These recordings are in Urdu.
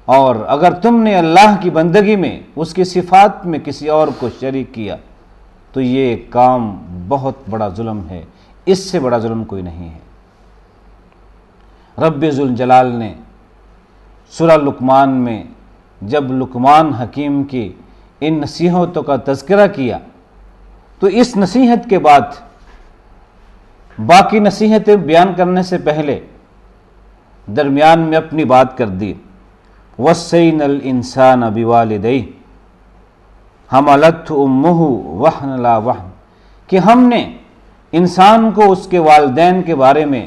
اور اگر تم نے اللہ کی بندگی میں اس کی صفات میں کسی اور کو شریک کیا تو یہ کام بہت بڑا ظلم ہے، اس سے بڑا ظلم کوئی نہیں ہے۔ رب ذوالجلال نے سورہ لقمان میں جب لقمان حکیم کی ان نصیحتوں کا تذکرہ کیا تو اس نصیحت کے بعد باقی نصیحتیں بیان کرنے سے پہلے درمیان میں اپنی بات کر دی۔ وَصَّيْنَا الْإِنسَانَ بِوَالِدَيْهِ حَمَلَتْهُ أُمُّهُ وَهْنًا عَلَىٰ وَهْنٍ کہ ہم نے انسان کو اس کے والدین کے بارے میں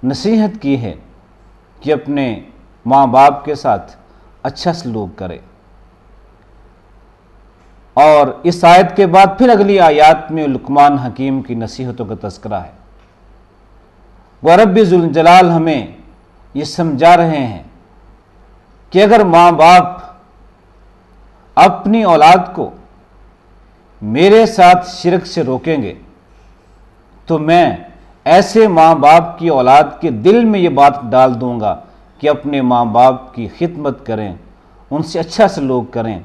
نصیحت کی ہے کہ اپنے ماں باپ کے ساتھ اچھا سلوک کرے۔ اور اس آیت کے بعد پھر اگلی آیات میں لقمان حکیم کی نصیحتوں کا تذکرہ ہے۔ وہ رب ذوالجلال ہمیں یہ سمجھا رہے ہیں کہ اگر ماں باپ اپنی اولاد کو میرے ساتھ شرک سے روکیں گے تو میں ایسے ماں باپ کی اولاد کے دل میں یہ بات ڈال دوں گا کہ اپنے ماں باپ کی خدمت کریں، ان سے اچھا سلوک کریں،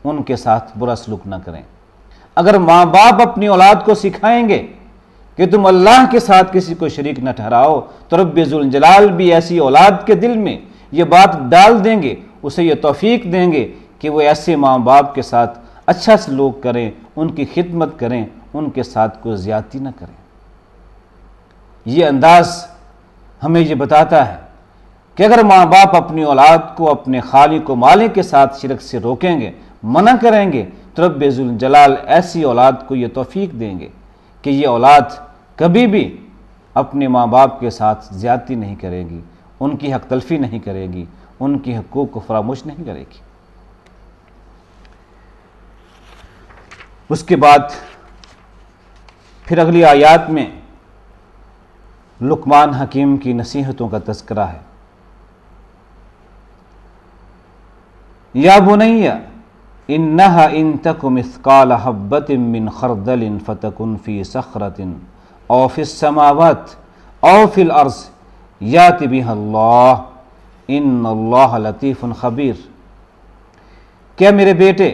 ان کے ساتھ برا سلوک نہ کریں۔ اگر ماں باپ اپنی اولاد کو سکھائیں گے کہ تم اللہ کے ساتھ کسی کو شریک نہ ٹھہراؤ تو رب ذوالجلال بھی ایسی اولاد کے دل میں یہ بات ڈال دیں گے، اسے یہ توفیق دیں گے کہ وہ ایسے ماں باپ کے ساتھ اچھا سلوک کریں، ان کی خدمت کریں، ان کے ساتھ کوئی زیادتی نہ کریں۔ یہ انداز ہمیں یہ بتاتا ہے کہ اگر ماں باپ اپنی اولاد کو اپنے خالق و مالک کے ساتھ شرک سے روکیں گے، منع کریں گے تو رب ذوالجلال ایسی اولاد کو یہ توفیق دیں گے کہ یہ اولاد کبھی بھی اپنے ماں باپ کے ساتھ زیادتی نہیں کرے گی، ان کی حق تلفی نہیں کرے گی، ان کی حقوق کو فراموش نہیں کرے گی۔ اس کے بعد پھر اگلی آیات میں لقمان حکیم کی نصیحتوں کا تذکرہ ہے۔ یا بنی انہا ان تک مثقال حبۃ من خردل فتکن فی صخرۃ او فی السماوات او فی الارض یأت بہا اللہ ان اللہ لطیف خبیر۔ کیا میرے بیٹے،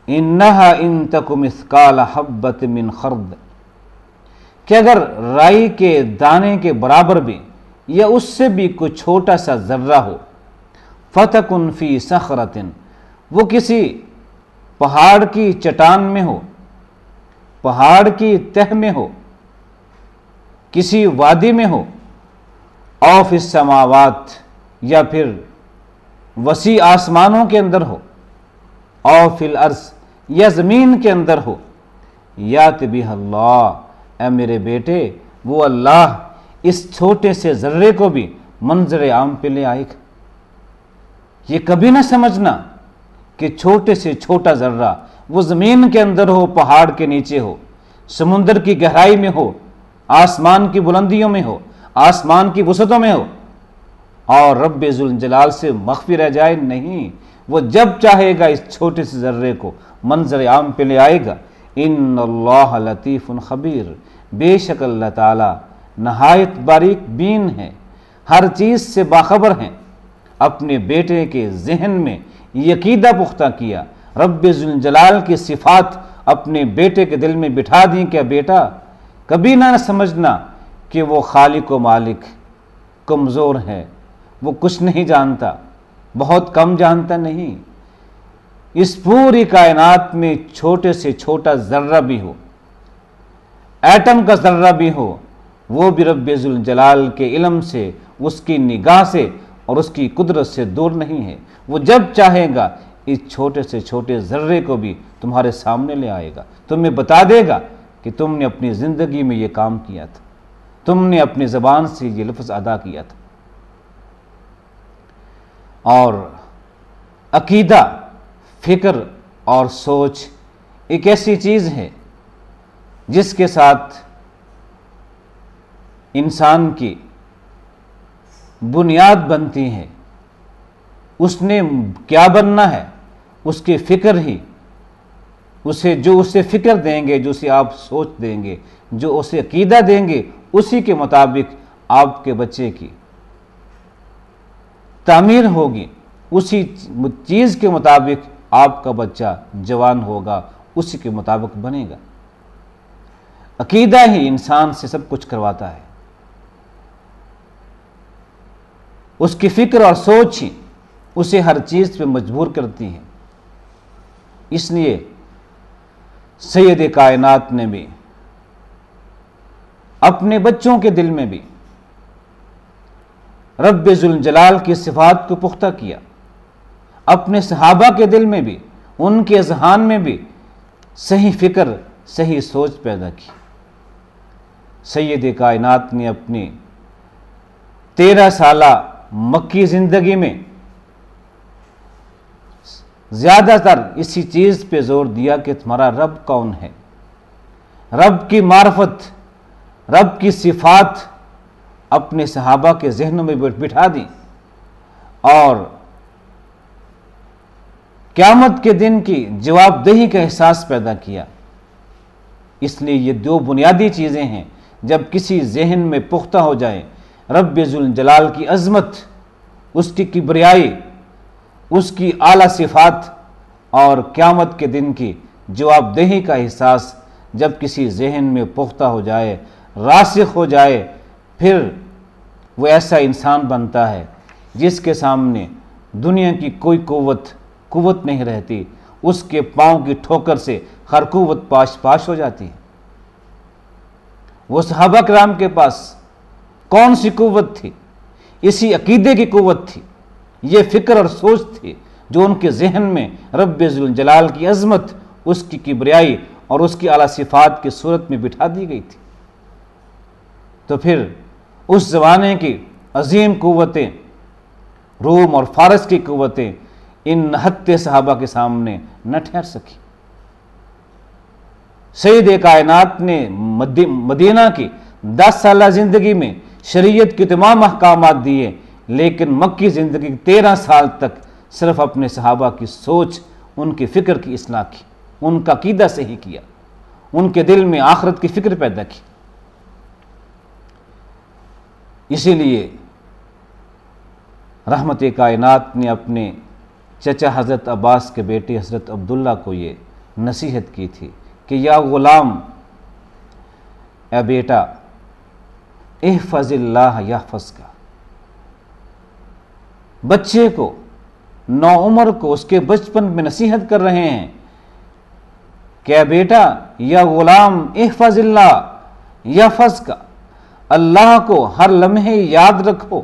انہا ان تک مثقال حبۃ من خردل، کہ اگر رائی کے دانے کے برابر بھی یا اس سے بھی کوئی چھوٹا سا ذرہ ہو، فتکن فی صخرۃ، وہ کسی پہاڑ کی چٹان میں ہو، پہاڑ کی تہ میں ہو، کسی وادی میں ہو، او فی السماوات، یا پھر وسیع آسمانوں کے اندر ہو، او فی الارض، یا زمین کے اندر ہو، یأت بہا اللہ، اے میرے بیٹے وہ اللہ اس چھوٹے سے ذرے کو بھی منظر عام پہ لے آئے گا۔ یہ کبھی نہ سمجھنا کہ چھوٹے سے چھوٹا ذرہ وہ زمین کے اندر ہو، پہاڑ کے نیچے ہو، سمندر کی گہرائی میں ہو، آسمان کی بلندیوں میں ہو، آسمان کی وسعتوں میں ہو، اور رب ذوالجلال سے مخفی رہ جائے، نہیں، وہ جب چاہے گا اس چھوٹے سے ذرے کو منظر عام پہ لے آئے گا۔ ان اللہ لطیف خبیر، بے شک اللہ تعالی نہایت باریک بین ہے، ہر چیز سے باخبر ہیں۔ اپنے بیٹے کے ذہن میں یہ عقیدہ پختہ کیا، رب ذوالجلال کی صفات اپنے بیٹے کے دل میں بٹھا دیں کہ بیٹا کبھی نہ سمجھنا کہ وہ خالق و مالک کمزور ہے، وہ کچھ نہیں جانتا، بہت کم جانتا نہیں۔ اس پوری کائنات میں چھوٹے سے چھوٹا ذرہ بھی ہو، ایٹم کا ذرہ بھی ہو، وہ بھی رب ذوالجلال کے علم سے، اس کی نگاہ سے اور اس کی قدرت سے دور نہیں ہے۔ وہ جب چاہے گا اس چھوٹے سے چھوٹے ذرے کو بھی تمہارے سامنے لے آئے گا، تمہیں بتا دے گا کہ تم نے اپنی زندگی میں یہ کام کیا تھا، تم نے اپنی زبان سے یہ لفظ ادا کیا تھا۔ اور عقیدہ، فکر اور سوچ ایک ایسی چیز ہے جس کے ساتھ انسان کی بنیاد بنتی ہے۔ اس نے کیا بننا ہے، اس کی فکر ہی، جو اسے فکر دیں گے، جو اسے آپ سوچ دیں گے، جو اسے عقیدہ دیں گے، اسی کے مطابق آپ کے بچے کی تعمیر ہوگی، اسی چیز کے مطابق آپ کا بچہ جوان ہوگا، اسی کے مطابق بنے گا۔ عقیدہ ہی انسان سے سب کچھ کرواتا ہے، اس کی فکر اور سوچ ہی اسے ہر چیز پہ مجبور کرتی ہے۔ اس لیے سید کائنات نے بھی اپنے بچوں کے دل میں بھی رب ذوالجلال کی صفات کو پختہ کیا، اپنے صحابہ کے دل میں بھی، ان کے اذہان میں بھی صحیح فکر، صحیح سوچ پیدا کی۔ سید کائنات نے اپنی 13 سالہ مکی زندگی میں زیادہ تر اسی چیز پہ زور دیا کہ تمہارا رب کون ہے، رب کی معرفت، رب کی صفات اپنے صحابہ کے ذہنوں میں بٹھا دی، اور قیامت کے دن کی جواب دہی کا احساس پیدا کیا۔ اس لیے یہ 2 بنیادی چیزیں ہیں، جب کسی ذہن میں پختہ ہو جائے رب ذوالجلال کی عظمت، اس کی کبریائی، اس کی اعلیٰ صفات اور قیامت کے دن کی جواب دہی کا احساس جب کسی ذہن میں پختہ ہو جائے، راسخ ہو جائے، پھر وہ ایسا انسان بنتا ہے جس کے سامنے دنیا کی کوئی قوت نہیں رہتی، اس کے پاؤں کی ٹھوکر سے ہر قوت پاش ہو جاتی ہے۔ وہ صحابہ کرام کے پاس کون سی قوت تھی؟ اسی عقیدے کی قوت تھی، یہ فکر اور سوچ تھی جو ان کے ذہن میں رب ذوالجلال کی عظمت، اس کی کبریائی اور اس کی اعلیٰ صفات کی صورت میں بٹھا دی گئی تھی۔ تو پھر اس زمانے کی عظیم قوتیں، روم اور فارس کی قوتیں ان نہتے صحابہ کے سامنے نہ ٹھہر سکی۔ سید کائنات نے مدینہ کی 10 سالہ زندگی میں شریعت کے تمام احکامات دیے، لیکن مکی زندگی 13 سال تک صرف اپنے صحابہ کی سوچ، ان کی فکر کی اصلاح کی، ان کا عقیدہ صحیح کیا، ان کے دل میں آخرت کی فکر پیدا کی۔ اسی لیے رحمت کائنات نے اپنے چچا حضرت عباس کے بیٹے حضرت عبداللہ کو یہ نصیحت کی تھی کہ یا غلام، اے بیٹا، احفظ اللہ یحفظک۔ بچے کو، نوعمر کو اس کے بچپن میں نصیحت کر رہے ہیں کہ اے بیٹا، یا غلام احفظ اللہ یحفظک، اللہ کو ہر لمحے یاد رکھو،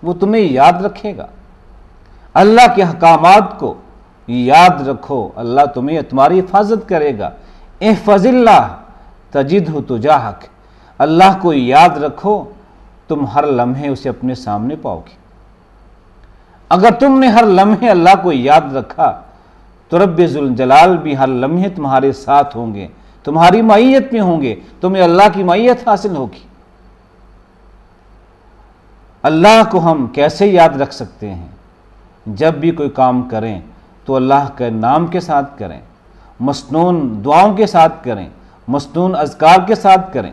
وہ تمہیں یاد رکھے گا۔ اللہ کے احکامات کو یاد رکھو، اللہ تمہاری حفاظت کرے گا۔ احفظ اللہ تجدہ تجاہک، اللہ کو یاد رکھو، تم ہر لمحے اسے اپنے سامنے پاؤ گے۔ اگر تم نے ہر لمحے اللہ کو یاد رکھا تو رب ذوالجلال بھی ہر لمحے تمہارے ساتھ ہوں گے، تمہاری معیت میں ہوں گے، تمہیں اللہ کی معیت حاصل ہوگی۔ اللہ کو ہم کیسے یاد رکھ سکتے ہیں؟ جب بھی کوئی کام کریں تو اللہ کے نام کے ساتھ کریں، مسنون دعاؤں کے ساتھ کریں، مسنون اذکار کے ساتھ کریں۔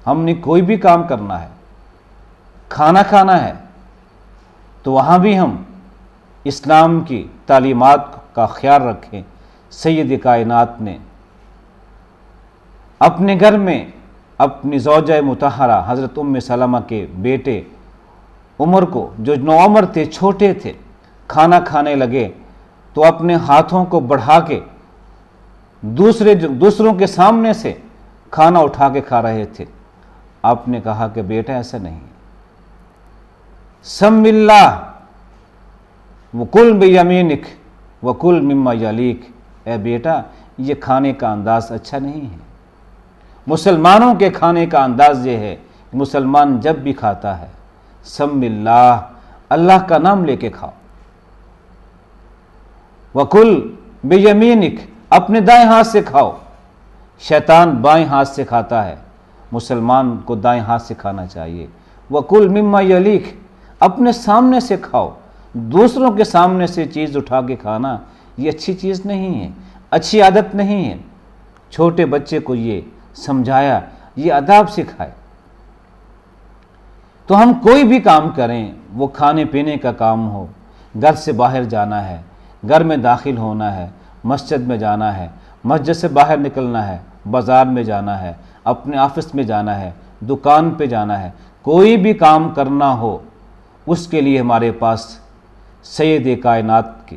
ہم نے کوئی بھی کام کرنا ہے، کھانا کھانا ہے، تو وہاں بھی ہم اسلام کی تعلیمات کا خیال رکھیں۔ سید کائنات نے اپنے گھر میں اپنی زوجہ مطہرہ حضرت ام سلمہ کے بیٹے عمر کو، جو نوعمر تھے، چھوٹے تھے، کھانا کھانے لگے تو اپنے ہاتھوں کو بڑھا کے دوسروں کے سامنے سے کھانا اٹھا کے کھا رہے تھے۔ آپ نے کہا کہ بیٹا ایسا نہیں، سم اللہ وکل بیمینک وکل مما یلیک، اے بیٹا یہ کھانے کا انداز اچھا نہیں ہے۔ مسلمانوں کے کھانے کا انداز یہ ہے کہ مسلمان جب بھی کھاتا ہے سم اللہ، اللہ کا نام لے کے کھاؤ، وکل بیمینک، اپنے دائیں ہاتھ سے کھاؤ۔ شیطان بائیں ہاتھ سے کھاتا ہے، مسلمان کو دائیں ہاتھ سے کھانا چاہیے۔ وکل مما یلیک، اپنے سامنے سے کھاؤ، دوسروں کے سامنے سے چیز اٹھا کے کھانا یہ اچھی چیز نہیں ہے، اچھی عادت نہیں ہے۔ چھوٹے بچے کو یہ سمجھایا، یہ آداب سکھائے۔ تو ہم کوئی بھی کام کریں، وہ کھانے پینے کا کام ہو گھر سے باہر جانا ہے، گھر میں داخل ہونا ہے، مسجد میں جانا ہے، مسجد سے باہر نکلنا ہے، بازار میں جانا ہے، اپنے آفس میں جانا ہے، دکان پہ جانا ہے، کوئی بھی کام کرنا ہو اس کے لیے ہمارے پاس سید کائنات کی